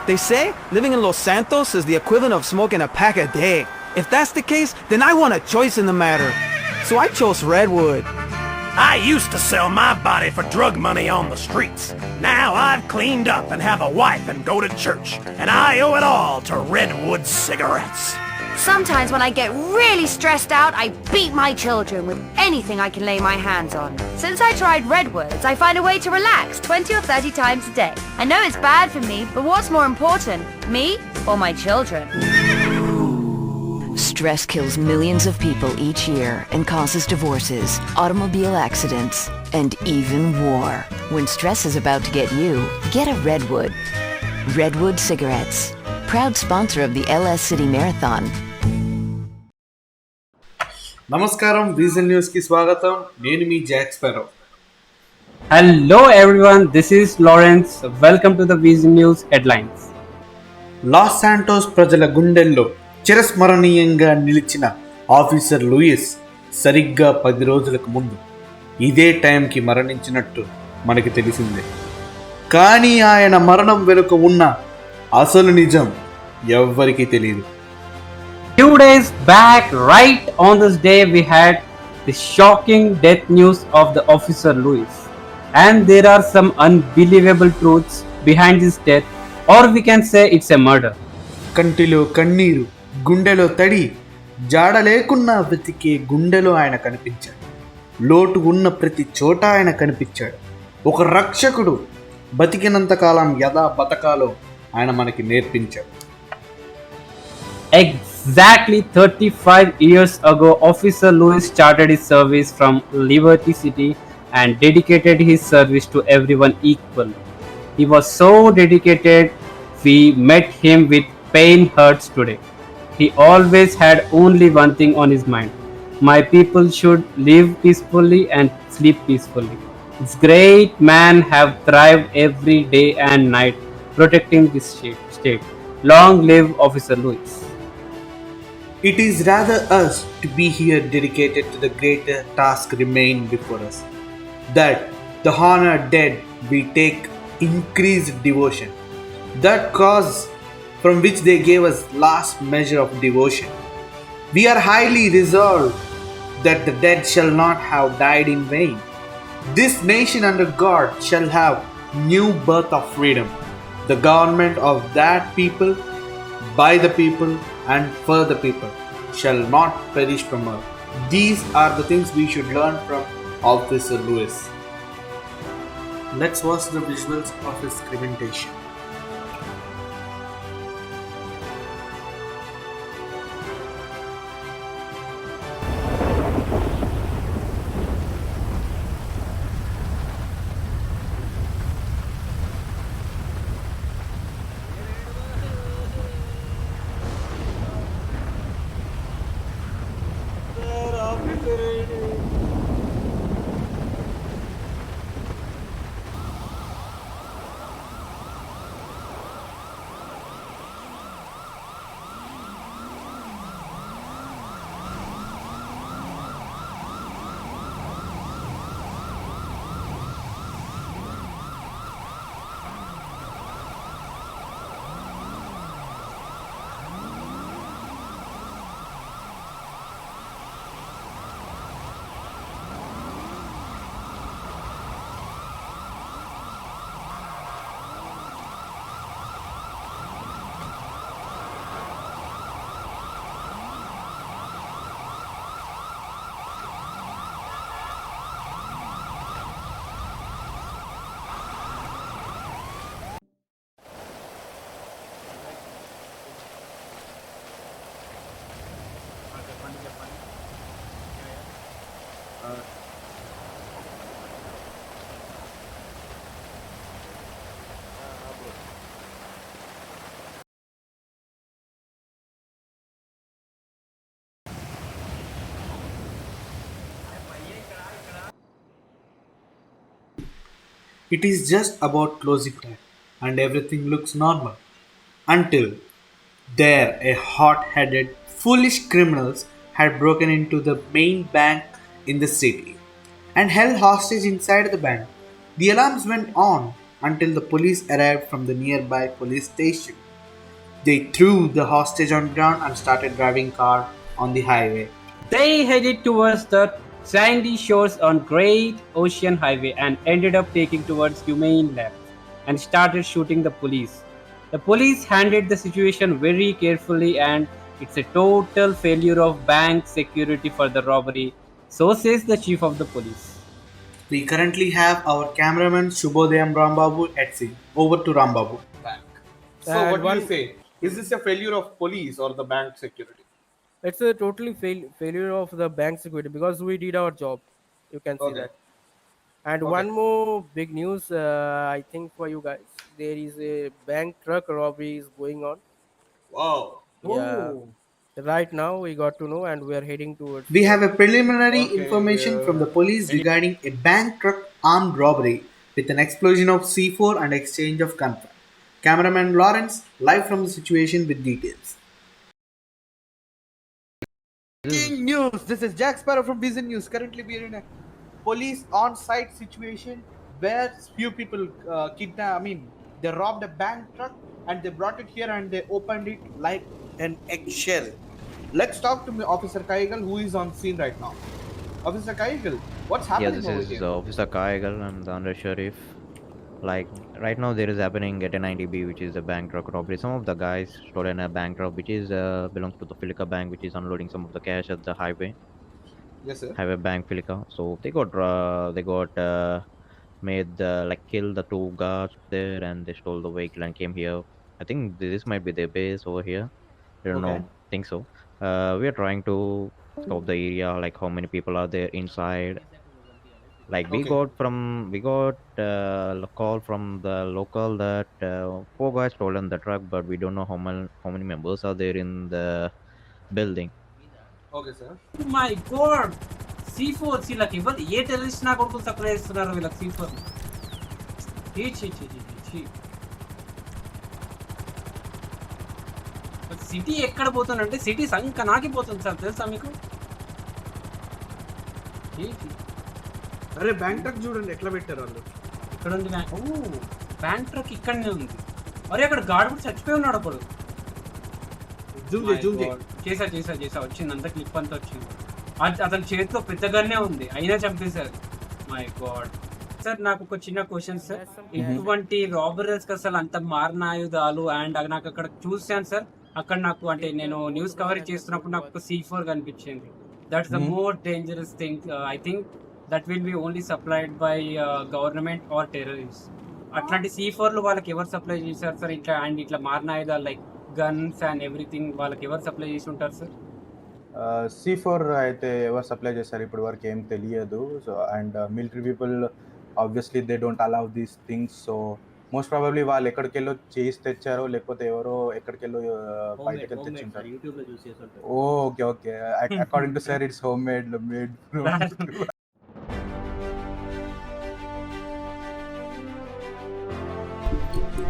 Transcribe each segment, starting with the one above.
They say living in Los Santos is the equivalent of smoking a pack a day. If that's the case, then I want a choice in the matter. So I chose Redwood. I used to sell my body for drug money on the streets. Now I've cleaned up and have a wife and go to church. And I owe it all to Redwood cigarettes. Sometimes when I get really stressed out, I beat my children with anything I can lay my hands on. Since I tried Redwoods, I find a way to relax 20 or 30 times a day. I know it's bad for me, but what's more important, me or my children? Stress kills millions of people each year and causes divorces, automobile accidents, and even war. When stress is about to get you, get a Redwood. Redwood cigarettes. Proud sponsor of the LS City Marathon. నమస్కారం Weazel News కి స్వాగతం. నేను మీ Sparrow. Hello everyone, this is Lawrence. Welcome to the Weazel News headlines. Los Santos ప్రజల గుండెల్లో చిరస్మరణీయంగా నిలిచిన officer Louis సరిగ్గా 10 రోజులకు ముందు ఇదే టైంకి మరణించినట్టు మనకి తెలిసిందే. కానీ ఆయన మరణం వెనుక ఉన్న అసలు నిజం ఎవ్వరికీ తెలియదు. Few days back, right on this day, we had the shocking death news of the officer Louis. And there are some unbelievable truths behind this death, or we can say it's a murder. కంటిలో కన్నీరు, గుండెలో తడి, జాడ లేకున్నా వెతికే గుండెలో ఆయన కనిపించాడు. లోటు ఉన్న ప్రతి చోట ఆయన కనిపించాడు. ఒక రక్షకుడు బతికినంతకాలం ఎలా బతకాలో ఆయన మనకి నేర్పించాడు. Exactly 35 years ago, Officer Louis started his service from Liberty City and dedicated his service to everyone equally. He was so dedicated, we met him with pain hurts today. He always had only one thing on his mind. My people should live peacefully and sleep peacefully. This great man have thrived every day and night protecting this state. Long live Officer Louis. It is rather us to be here dedicated to the greater task remain before us. That the honor dead we take increased devotion. That cause from which they gave us last measure of devotion. We are highly resolved that the dead shall not have died in vain. This nation under God shall have new birth of freedom. The government of that people, by the people, and for the people shall not perish from earth. These are the things we should learn from Officer Louis. Let's watch the visuals of his cremation. It is just about closing time and everything looks normal until there a hot-headed, foolish criminals had broken into the main bank in the city and held hostage inside the bank. The alarms went on until the police arrived from the nearby police station. They threw the hostage on ground and started driving car on the highway. They headed towards the sandy shores on Great Ocean Highway and ended up taking towards Humane Left and started shooting the police. The police handled the situation very carefully and it's a total failure of bank security for the robbery, so says the chief of the police. We currently have our cameraman Shubhodayam Rambabu at sea. Over to Rambabu. So And what do one- you say? Is this a failure of police or the bank security? It's a totally failure of the bank security because we did our job. You can see Okay. that. And Okay. one more big news, I think for you guys, there is a bank truck robbery is going on. Wow. Yeah, right now we got to know, and we are heading towards. We have a preliminary Okay, information from the police regarding a bank truck armed robbery with an explosion of C4 and exchange of gunfire. Cameraman Lawrence, live from the situation with details. Breaking news. This is Jack Sparrow from Weazel News. Currently, we are in a police on-site situation where few people they robbed a bank truck and they brought it here and they opened it like an eggshell. Let's talk to me, Officer Kaigal, who is on scene right now. Officer Kaigal, what's Yeah, happening this over is here? Officer Kaigal. I'm the under sheriff. Like right now, there is happening at a 90B, which is a bank truck robbery. Some of the guys stolen a bank truck, which is belongs to the Filica Bank, which is unloading some of the cash at the Yes, sir. highway bank Filica. So they got made like kill the two guards there, and they stole the vehicle and came here. I think this might be their base over here. I don't Okay. know. Think so. We are trying to scope the area, like how many people are there inside. Like we Okay. got a call from the local that four guys stolen the truck, but we don't know how many members are there in the building. Okay, sir. My God C4 వీళ్ళకి ఇవ్వాలి ఏ terrorist నా కొడుకులు supply చేస్తున్నారు వీళ్ళకి C4 city ఎక్కడ పోతుందంటే city సంక నాకిపోతుంది sir తెలుసా మీకు అరే బ్యాంక్ ట్రక్ చూడండి ఎట్లా పెట్టారు వాళ్ళు. ఇక్కడ ఉంది బ్యాంక్ ట్రక్ ఇక్కడనే ఉంది అరే అక్కడ గాడ్ కూడా చచ్చిపోయి ఉన్నాడు అప్పుడు జూమ్ చేయి, జూమ్ చేయి. చేసా వచ్చింది అంత క్లిప్ అంతా వచ్చింది అతని చేతిలో పెద్దగానే ఉంది అయినా చంపేశారు మై గాడ్ సార్ నాకు ఒక చిన్న క్వశ్చన్ సార్ ఇటువంటి రాబరీస్ అసలు అంత మారణ ఆయుధాలు అండ్ నాకు అక్కడ చూసాను సార్ అక్కడ నాకు అంటే నేను న్యూస్ కవరేజ్ చేస్తున్నప్పుడు నాకు ఒక C4 కనిపించింది that's the more dangerous thing I think that will be only supplied by government are terrorist అట్లాంటి C4లు వాళ్ళకి ఎవరు సప్లై చేశారు సార్ ఇట్లా అండ్ ఇట్లా మారణ ఆయుధాలు లైక్ గన్స్ అండ్ ఎవ్రీథింగ్ వాళ్ళకి ఎవరు సప్లై చేసి ఉంటారు సార్ C4 అయితే ఎవరు సప్లై చేశారు ఇప్పుడు వరకు ఏం తెలియదు so and military people obviously they don't allow these things so most probably వాళ్ళు ఎక్కడికెళ్ళో చేసి తెచ్చారో లేకపోతే ఎవరో ఎక్కడికెళ్ళో బయటకి వెళ్ళి తెచ్చింటారు okay okay according to sir it's home made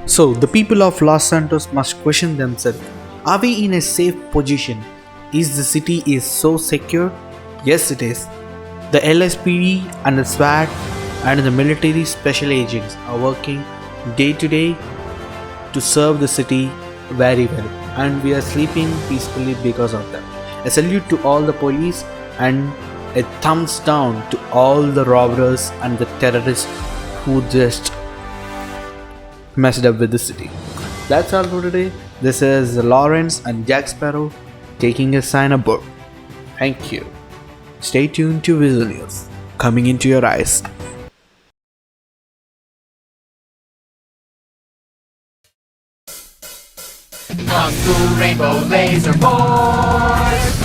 So, the people of Los Santos must question themselves. Are we in a safe position? Is the city is so secure? Yes, it is. The LSPD and the SWAT and the military special agents are working day to day to serve the city very well, and we are sleeping peacefully because of them. A salute to all the police and a thumbs down to all the robbers and the terrorists who just messed up with the city. That's all for today. This is Lawrence and Jack Sparrow taking a sign aboard. Thank you. Stay tuned to Weazel News, coming into your eyes. Kung Fu Rainbow Laser Force!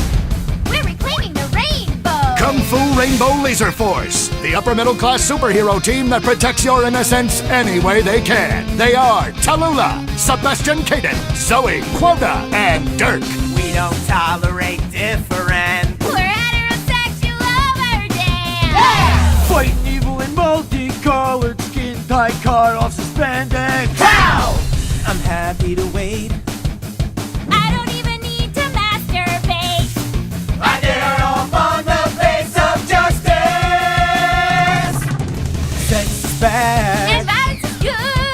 We're reclaiming the rainbow! Kung Fu Rainbow Laser Force, the upper middle class superhero team that protects your innocence any way they can. They are Tallulah, Sebastian Caden, Zoe, Quota, and Dirk. We don't tolerate different. We're heterosexual overdance! Fighting evil in multicolored skin tight car off suspended. Pow! I'm happy to wait. I don't even need to masturbate! I dare off on the face of justice. Sex is bad. And violence is good!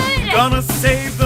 gonna save the